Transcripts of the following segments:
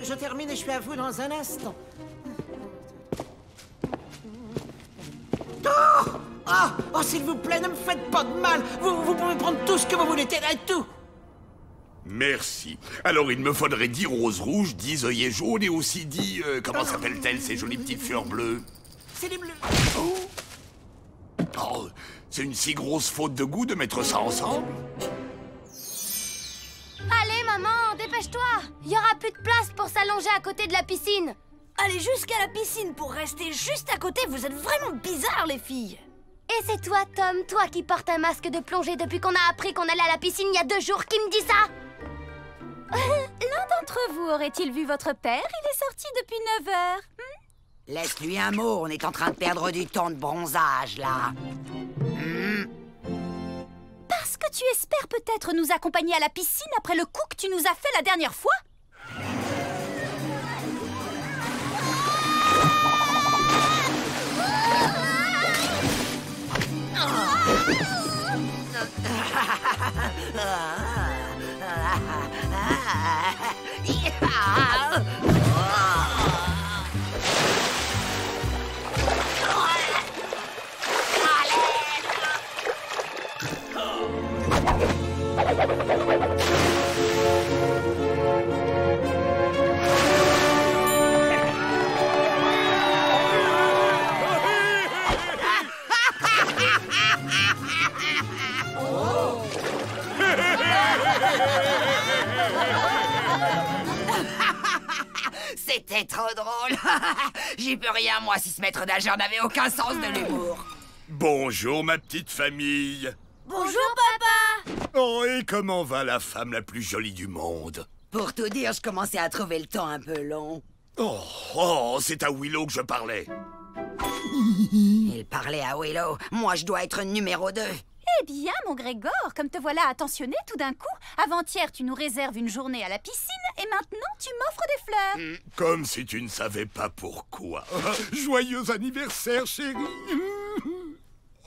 Je termine et je suis à vous dans un instant. Oh, s'il vous plaît, ne me faites pas de mal. Vous pouvez prendre tout ce que vous voulez, tout. Merci. Alors il me faudrait 10 roses rouges, 10 œillets jaunes et aussi 10... comment s'appellent-elles ces jolies petites fleurs bleues? C'est les bleus. Oh, c'est une si grosse faute de goût de mettre ça ensemble. Allez, maman, dépêche-toi. Il y aura plus de place pour s'allonger à côté de la piscine. Allez jusqu'à la piscine pour rester juste à côté. Vous êtes vraiment bizarres, les filles. Et c'est toi, Tom, toi qui portes un masque de plongée depuis qu'on a appris qu'on allait à la piscine il y a 2 jours, qui me dit ça? L'un d'entre vous aurait-il vu votre père? Il est sorti depuis 9 heures. Laisse-lui un mot, on est en train de perdre du temps de bronzage, là. Parce que tu espères peut-être nous accompagner à la piscine après le coup que tu nous as fait la dernière fois? C'était trop drôle. J'y peux rien, moi, si ce maître nageur n'avait aucun sens de l'humour. Bonjour ma petite famille. Bonjour, papa. Oh, et comment va la femme la plus jolie du monde? Pour tout dire, je commençais à trouver le temps un peu long. Oh, c'est à Willow que je parlais. Il parlait à Willow. Moi, je dois être numéro 2. Eh bien, mon Grégor, comme te voilà attentionné tout d'un coup, avant-hier tu nous réserves une journée à la piscine et maintenant tu m'offres des fleurs. Comme si tu ne savais pas pourquoi. Joyeux anniversaire, chérie.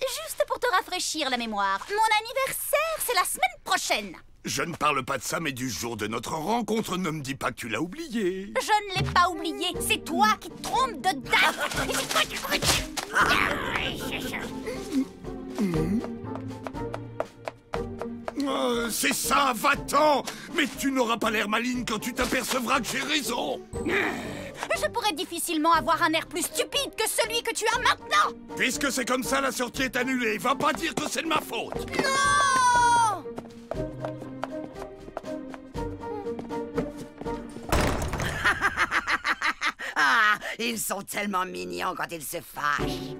Juste pour te rafraîchir la mémoire, mon anniversaire, c'est la semaine prochaine. Je ne parle pas de ça, mais du jour de notre rencontre. Ne me dis pas que tu l'as oublié. Je ne l'ai pas oublié, c'est toi qui te trompes de date. C'est ça, va-t'en! Mais tu n'auras pas l'air maligne quand tu t'apercevras que j'ai raison. Je pourrais difficilement avoir un air plus stupide que celui que tu as maintenant. Puisque c'est comme ça, la sortie est annulée. Va pas dire que c'est de ma faute. Non! Ah, ils sont tellement mignons quand ils se fâchent.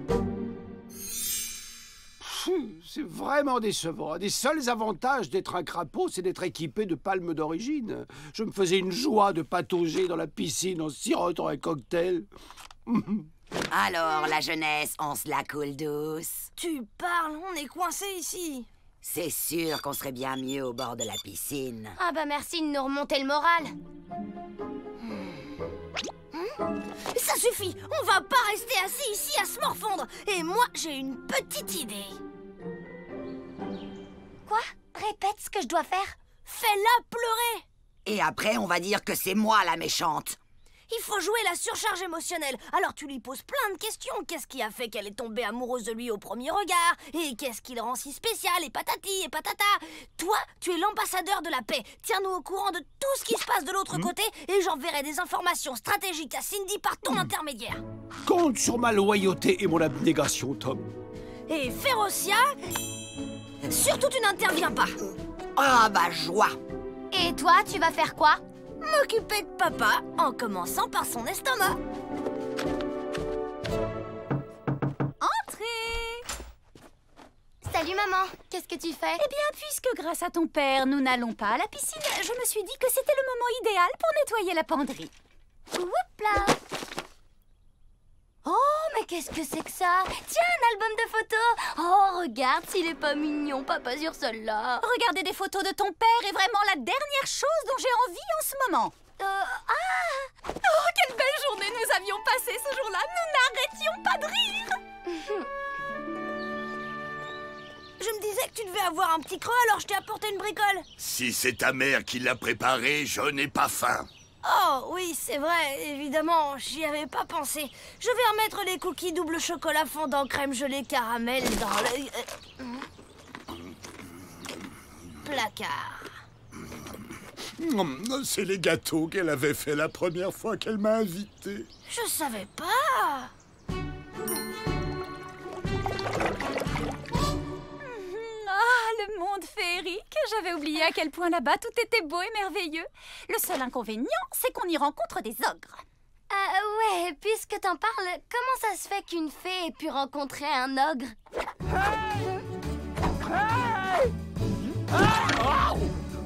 C'est vraiment décevant. Un des seuls avantages d'être un crapaud, c'est d'être équipé de palmes d'origine. Je me faisais une joie de patauger dans la piscine en sirotant un cocktail. Alors, la jeunesse, on se la coule douce. Tu parles, on est coincés ici. C'est sûr qu'on serait bien mieux au bord de la piscine. Ah bah merci de nous remonter le moral. Ça suffit, on va pas rester assis ici à se morfondre. Et moi, j'ai une petite idée. Quoi? Répète ce que je dois faire. Fais-la pleurer. Et après, on va dire que c'est moi la méchante. Il faut jouer la surcharge émotionnelle. Alors tu lui poses plein de questions. Qu'est-ce qui a fait qu'elle est tombée amoureuse de lui au premier regard? Et qu'est-ce qui le rend si spécial? Et patati et patata. Toi, tu es l'ambassadeur de la paix. Tiens-nous au courant de tout ce qui se passe de l'autre côté et j'enverrai des informations stratégiques à Cindy par ton intermédiaire. Compte sur ma loyauté et mon abnégation, Tom. Et Férocia, surtout tu n'interviens pas. Ah bah joie. Et toi, tu vas faire quoi? M'occuper de papa en commençant par son estomac. Entrez! Salut maman, qu'est-ce que tu fais? Eh bien, puisque grâce à ton père, nous n'allons pas à la piscine, je me suis dit que c'était le moment idéal pour nettoyer la penderie. Oups là! Oh, mais qu'est-ce que c'est que ça? Tiens, un album de photos! Oh, regarde s'il est pas mignon, papa sur celle-là! Regarder des photos de ton père est vraiment la dernière chose dont j'ai envie en ce moment. Ah! Oh, quelle belle journée nous avions passée ce jour-là! Nous n'arrêtions pas de rire! Je me disais Tu devais avoir un petit creux, alors je t'ai apporté une bricole. Si c'est ta mère qui l'a préparé, je n'ai pas faim. Oh, oui, c'est vrai, évidemment, j'y avais pas pensé. Je vais remettre les cookies double chocolat fondant crème gelée caramel dans le... placard. C'est les gâteaux qu'elle avait fait la première fois qu'elle m'a invité. Je savais pas. Ah, le monde féerique! J'avais oublié à quel point là-bas tout était beau et merveilleux. Le seul inconvénient, c'est qu'on y rencontre des ogres. Ouais, puisque t'en parles, comment ça se fait qu'une fée ait pu rencontrer un ogre?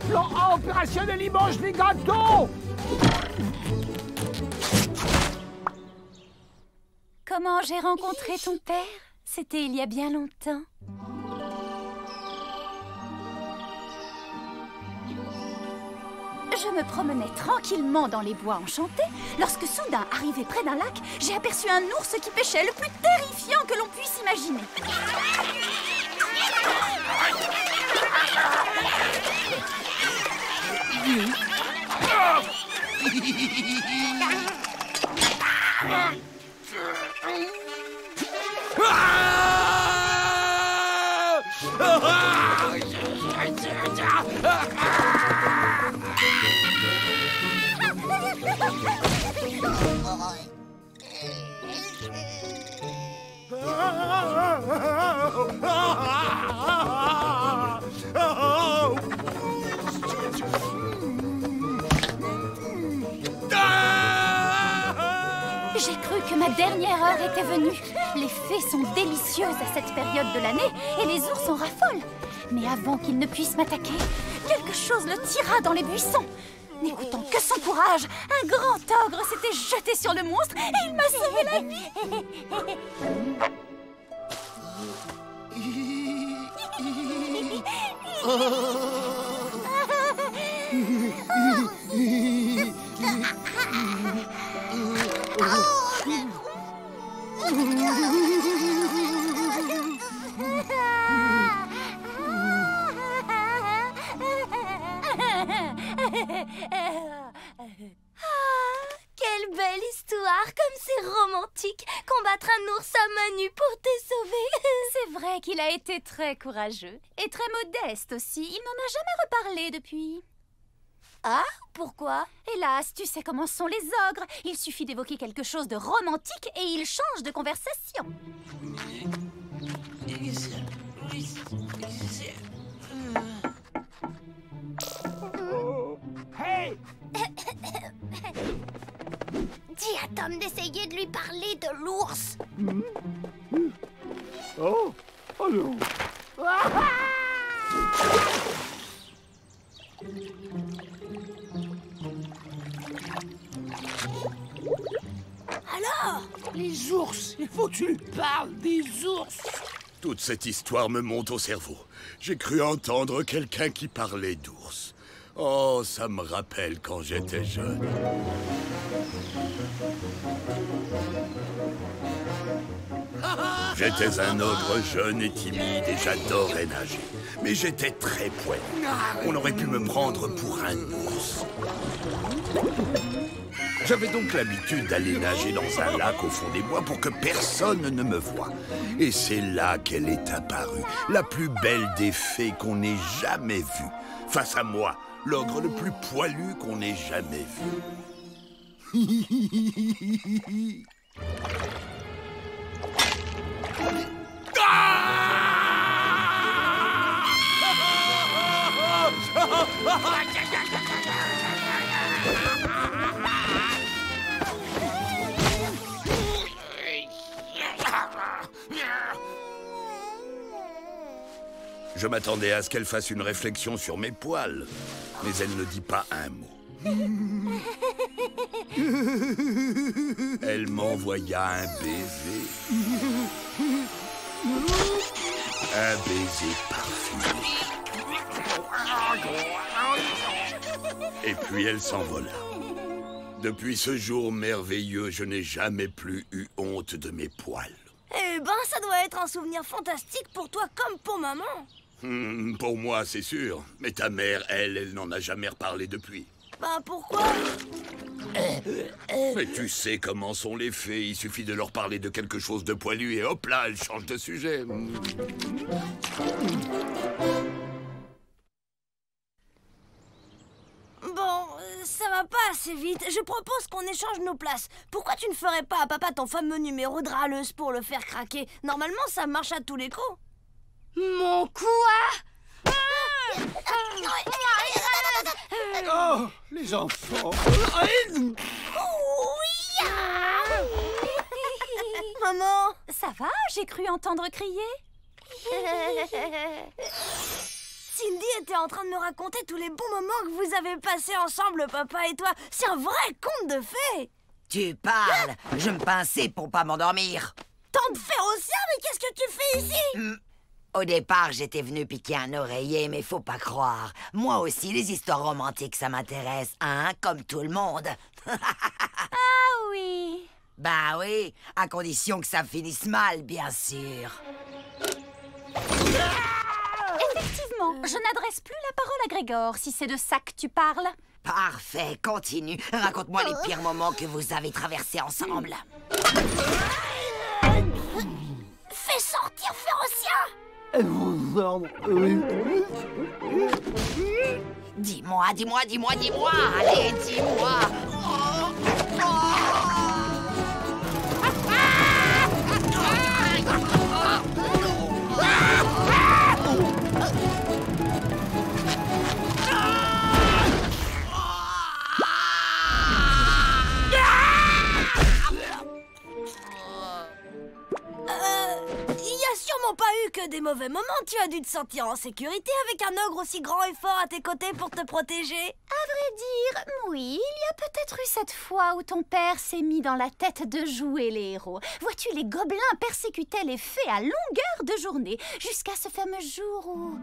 Plan A opérationnel, il mange les gâteaux! Comment j'ai rencontré ton père? C'était il y a bien longtemps. Je me promenais tranquillement dans les bois enchantés lorsque soudain, arrivé près d'un lac, j'ai aperçu un ours qui pêchait le plus terrifiant que l'on puisse imaginer. J'ai cru que ma dernière heure était venue. Les fées sont délicieuses à cette période de l'année et les ours en raffolent. Mais avant qu'ils ne puissent m'attaquer, quelque chose le tira dans les buissons. N'écoutant que son courage, un grand ogre s'était jeté sur le monstre et il m'a sauvé la vie. Quelle belle histoire, comme c'est romantique, combattre un ours à main nue pour te sauver. C'est vrai qu'il a été très courageux et très modeste aussi. Il n'en a jamais reparlé depuis. Ah, pourquoi? Hélas, tu sais comment sont les ogres. Il suffit d'évoquer quelque chose de romantique et ils changent de conversation. Hey! Dis à Tom d'essayer de lui parler de l'ours. Oh! Oh non! Alors? Les ours! Il faut que tu lui parles des ours! Toute cette histoire me monte au cerveau. J'ai cru entendre quelqu'un qui parlait d'ours. Oh, ça me rappelle quand j'étais jeune. J'étais un ogre jeune et timide et j'adorais nager. Mais j'étais très poilu. On aurait pu me prendre pour un ours. J'avais donc l'habitude d'aller nager dans un lac au fond des bois pour que personne ne me voie. Et c'est là qu'elle est apparue, la plus belle des fées qu'on ait jamais vue. Face à moi, l'ogre le plus poilu qu'on ait jamais vu. Je m'attendais à ce qu'elle fasse une réflexion sur mes poils, mais elle ne dit pas un mot. Elle m'envoya un baiser. Un baiser parfumé. Et puis elle s'envola. Depuis ce jour merveilleux, je n'ai jamais plus eu honte de mes poils. Eh ben, ça doit être un souvenir fantastique pour toi comme pour maman. Pour moi, c'est sûr. Mais ta mère, elle n'en a jamais reparlé depuis. Bah pourquoi? Mais tu sais comment sont les fées. Il suffit de leur parler de quelque chose de poilu et hop là, elles changent de sujet. Bon, ça va pas assez vite. Je propose qu'on échange nos places. Pourquoi tu ne ferais pas à papa ton fameux numéro de râleuse pour le faire craquer? Normalement, ça marche à tous les coups. Mon quoi? Oh, les enfants. Maman, Ça va? J'ai cru entendre crier. Cindy était en train de me raconter tous les bons moments que vous avez passés ensemble, papa et toi. C'est un vrai conte de fées. Tu parles. Je me pinçais pour pas m'endormir. Tant de férocia, mais qu'est-ce que tu fais ici? Au départ, j'étais venu piquer un oreiller, mais faut pas croire. Moi aussi, les histoires romantiques, ça m'intéresse, hein, comme tout le monde. Ah oui. Bah oui, à condition que ça finisse mal, bien sûr. Effectivement, je n'adresse plus la parole à Grégor, si c'est de ça que tu parles. Parfait, continue. Raconte-moi les pires moments que vous avez traversés ensemble. Fais sortir Férocia! Dis-moi, allez, dis-moi. Il y a sûrement pas eu que des mauvais moments. Tu as dû te sentir en sécurité avec un ogre aussi grand et fort à tes côtés pour te protéger. À vrai dire, oui, il y a peut-être eu cette fois où ton père s'est mis dans la tête de jouer les héros. Vois-tu, les gobelins persécutaient les fées à longueur de journée, jusqu'à ce fameux jour où...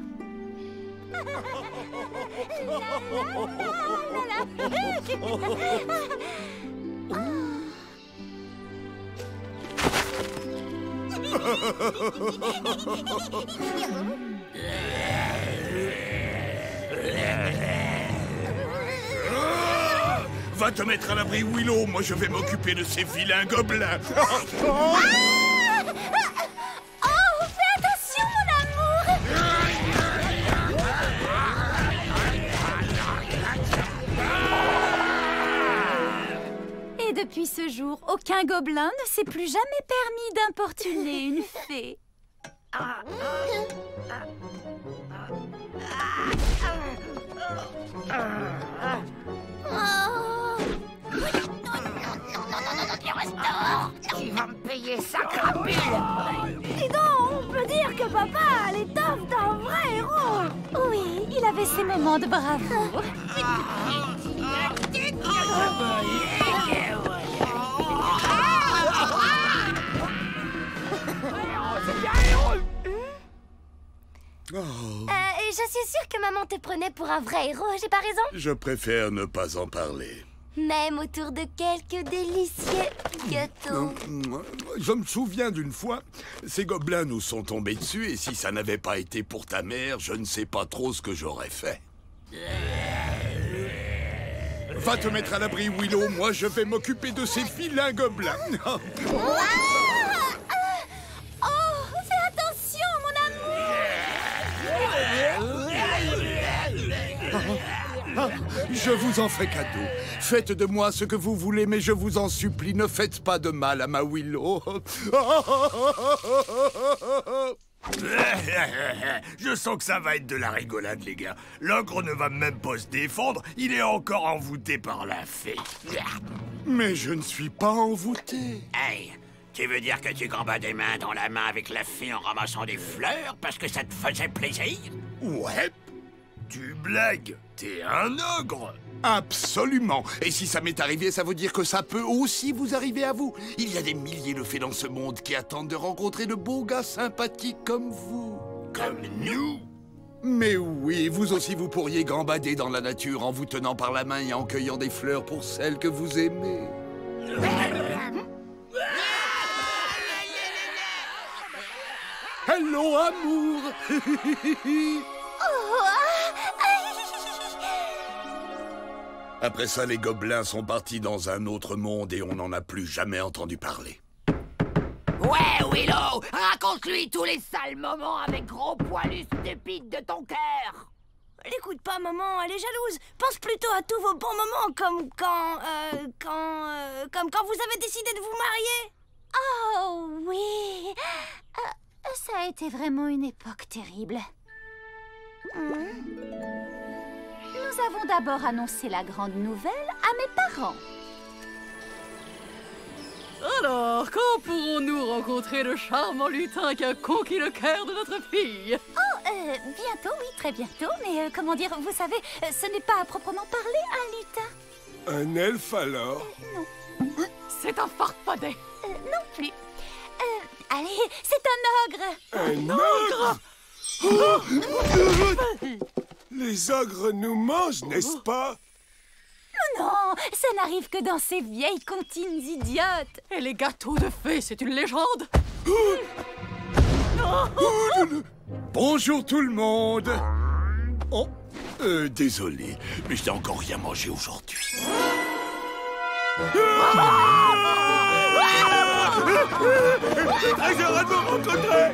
Va te mettre à l'abri, Willow. Moi, je vais m'occuper de ces vilains gobelins. Oh, fais attention, mon amour! Et depuis ce jour, aucun gobelin ne s'est plus jamais permis d'importuner une fée. Tu vas me payer ça, crapule. Dis donc, on peut dire que papa a l'étoffe d'un vrai héros. Oui, il avait ses moments de bravoure. Je suis sûre que maman te prenait pour un vrai héros, j'ai pas raison? Je préfère ne pas en parler. Même autour de quelques délicieux gâteaux. Je me souviens d'une fois, ces gobelins nous sont tombés dessus et si ça n'avait pas été pour ta mère, je ne sais pas trop ce que j'aurais fait. Va te mettre à l'abri, Willow. Moi, je vais m'occuper de ces vilains gobelins. Oh, fais attention, mon amour! Je vous en fais cadeau. Faites de moi ce que vous voulez, mais je vous en supplie, ne faites pas de mal à ma Willow. Je sens que ça va être de la rigolade, les gars. L'ogre ne va même pas se défendre, il est encore envoûté par la fée. Mais je ne suis pas envoûté. Hey, tu veux dire que tu gambades des mains dans la main avec la fée en ramassant des fleurs parce que ça te faisait plaisir? Ouais, Tu blagues, t'es un ogre. absolument. Et si ça m'est arrivé, ça veut dire que ça peut aussi vous arriver à vous. Il y a des milliers de fées dans ce monde qui attendent de rencontrer de beaux gars sympathiques comme vous. Comme nous. Mais oui, vous aussi vous pourriez gambader dans la nature en vous tenant par la main et en cueillant des fleurs pour celles que vous aimez. Allons, amour. Après ça, les gobelins sont partis dans un autre monde et on n'en a plus jamais entendu parler. Ouais, Willow, raconte-lui tous les sales moments avec gros poilus stupides de ton cœur. L'écoute pas, maman, elle est jalouse. Pense plutôt à tous vos bons moments, comme quand vous avez décidé de vous marier. Oh oui, ça a été vraiment une époque terrible. Nous avons d'abord annoncé la grande nouvelle à mes parents. Alors, quand pourrons-nous rencontrer le charmant lutin qui a conquis le cœur de notre fille? Oh, bientôt, oui, très bientôt. Mais comment dire, vous savez, ce n'est pas à proprement parler un lutin. Un elfe alors? Non. C'est un farfadet. Non plus. Allez, c'est un ogre. Un ogre? Les ogres nous mangent, n'est-ce pas? Non, ça n'arrive que dans ces vieilles comptines idiotes. Et les gâteaux de fées, c'est une légende. Bonjour tout le monde. Oh, désolé, mais je n'ai encore rien mangé aujourd'hui. Très heureux de vous rencontrer.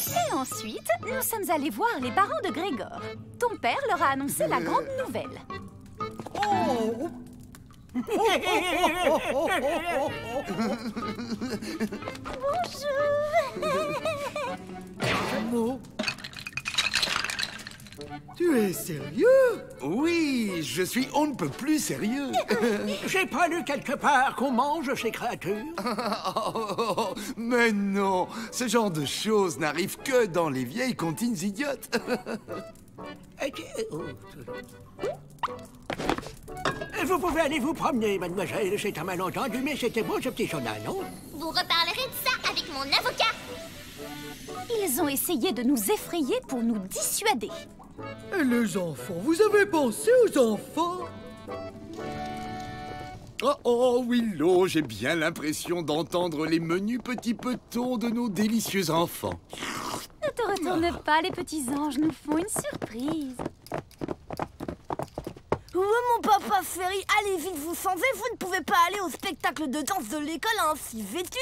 Et ensuite, nous sommes allés voir les parents de Grégor. Ton père leur a annoncé la grande nouvelle. Bonjour. Tu es sérieux? Oui, je suis on ne peut plus sérieux. J'ai pas lu quelque part qu'on mange ces créatures. Mais non, ce genre de choses n'arrive que dans les vieilles comptines idiotes. Vous pouvez aller vous promener, mademoiselle. C'est un malentendu, mais c'était beau ce petit chemin, non? Vous reparlerez de ça avec mon avocat. Ils ont essayé de nous effrayer pour nous dissuader. Et les enfants, vous avez pensé aux enfants? Oh, Willow, j'ai bien l'impression d'entendre les menus petits petons de nos délicieux enfants. Ne te retourne pas, les petits anges nous font une surprise. Oh, mon papa Ferry, allez vite, vous s'en vais. Vous ne pouvez pas aller au spectacle de danse de l'école ainsi vêtu.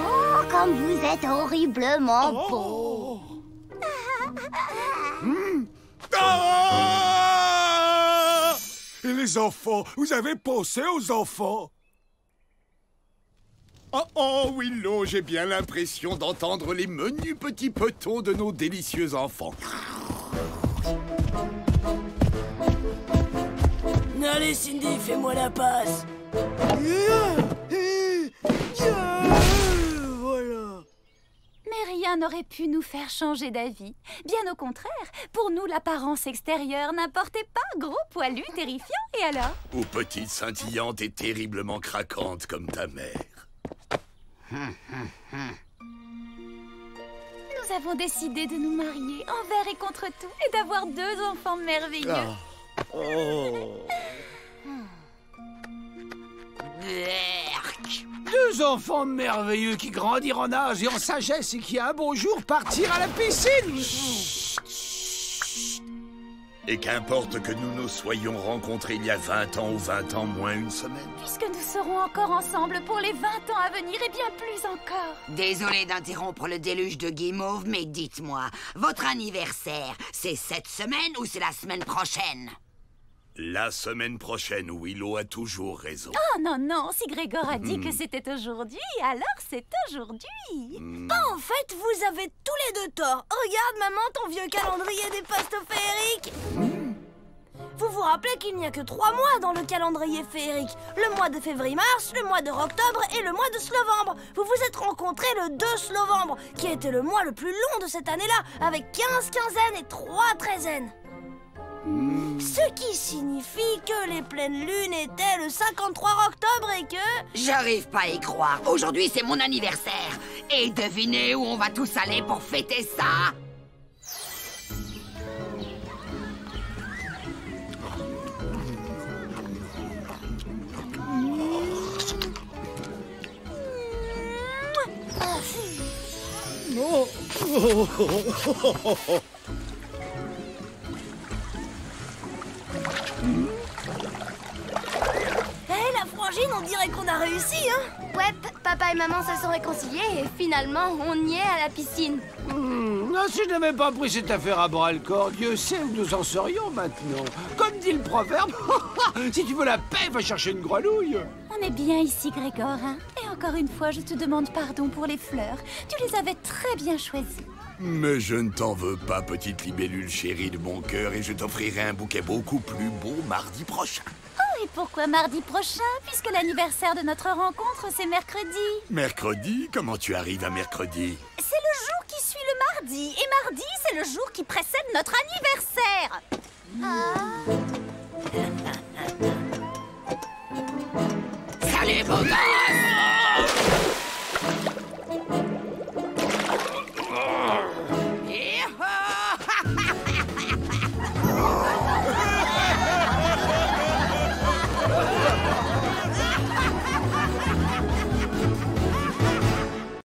Oh, comme vous êtes horriblement beau. Ah! Et les enfants, vous avez pensé aux enfants? Oh, Willow, j'ai bien l'impression d'entendre les menus petits petons de nos délicieux enfants. Allez, Cindy, fais-moi la passe. Voilà. Mais rien n'aurait pu nous faire changer d'avis. Bien au contraire, pour nous, l'apparence extérieure n'importait pas. Gros, poilu, terrifiant, et alors? Ou petite scintillante et terriblement craquante comme ta mère. Nous avons décidé de nous marier envers et contre tout et d'avoir 2 enfants merveilleux. Berk. 2 enfants merveilleux qui grandiront en âge et en sagesse et qui un beau jour partir à la piscine. Et qu'importe que nous nous soyons rencontrés il y a 20 ans ou 20 ans moins une semaine. Puisque nous serons encore ensemble pour les 20 ans à venir et bien plus encore. Désolé d'interrompre le déluge de guimauve, mais dites-moi, votre anniversaire, c'est cette semaine ou c'est la semaine prochaine? La semaine prochaine, Willow a toujours raison. Oh non, non, si Grégor a dit que c'était aujourd'hui, alors c'est aujourd'hui. En fait, vous avez tous les deux tort. Regarde, maman, ton vieux calendrier des postes féeriques. Vous vous rappelez qu'il n'y a que 3 mois dans le calendrier féerique. Le mois de février-mars, le mois de octobre et le mois de Slovembre. Vous vous êtes rencontrés le 2 Slovembre, qui était le mois le plus long de cette année-là, avec 15 quinzaines et 3 treizaines. Ce qui signifie que les pleines lunes étaient le 53 octobre et que... J'arrive pas à y croire. Aujourd'hui, c'est mon anniversaire. Et devinez où on va tous aller pour fêter ça? Hé, la frangine, on dirait qu'on a réussi, hein? Ouais, papa et maman se sont réconciliés et finalement, on y est à la piscine. Non, si je n'avais pas pris cette affaire à bras-le-corps, Dieu sait où nous en serions maintenant. Comme dit le proverbe, si tu veux la paix, va chercher une grenouille. On est bien ici, Grégor, hein? Et encore une fois, je te demande pardon pour les fleurs. Tu les avais très bien choisies. Mais je ne t'en veux pas, petite libellule chérie de mon cœur, et je t'offrirai un bouquet beaucoup plus beau mardi prochain. Oh, et pourquoi mardi prochain? Puisque l'anniversaire de notre rencontre, c'est mercredi. Mercredi? Comment tu arrives à mercredi? C'est le jour qui suit le mardi. Et mardi, c'est le jour qui précède notre anniversaire.